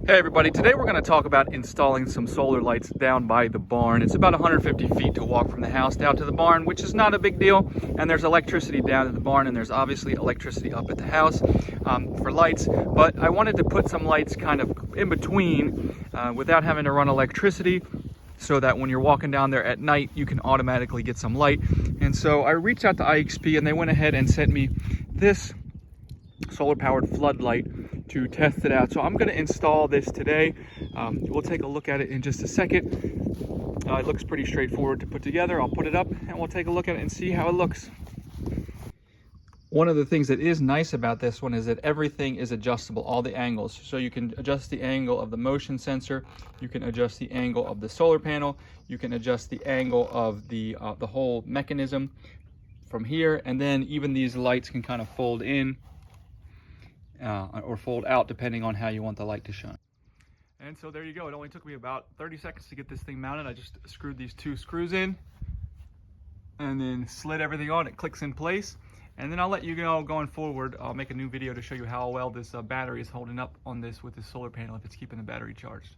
Hey everybody, today we're going to talk about installing some solar lights down by the barn. It's about 150 feet to walk from the house down to the barn, which is not a big deal. And there's electricity down at the barn, and there's obviously electricity up at the house for lights. But I wanted to put some lights kind of in between without having to run electricity, so that when you're walking down there at night, you can automatically get some light. And so I reached out to IXP, and they went ahead and sent me this solar powered floodlight to test it out. So I'm going to install this today. We'll take a look at it in just a second. It looks pretty straightforward to put together. I'll put it up and we'll take a look at it and see how it looks. One of the things that is nice about this one is that everything is adjustable, all the angles. So you can adjust the angle of the motion sensor, you can adjust the angle of the solar panel, you can adjust the angle of the whole mechanism from here, and then even these lights can kind of fold in or fold out depending on how you want the light to shine. And so there you go. It only took me about 30 seconds to get this thing mounted. I just screwed these two screws in and then slid everything on. It clicks in place, and then I'll let you know going forward. I'll make a new video to show you how well this battery is holding up on this with this solar panel, if it's keeping the battery charged.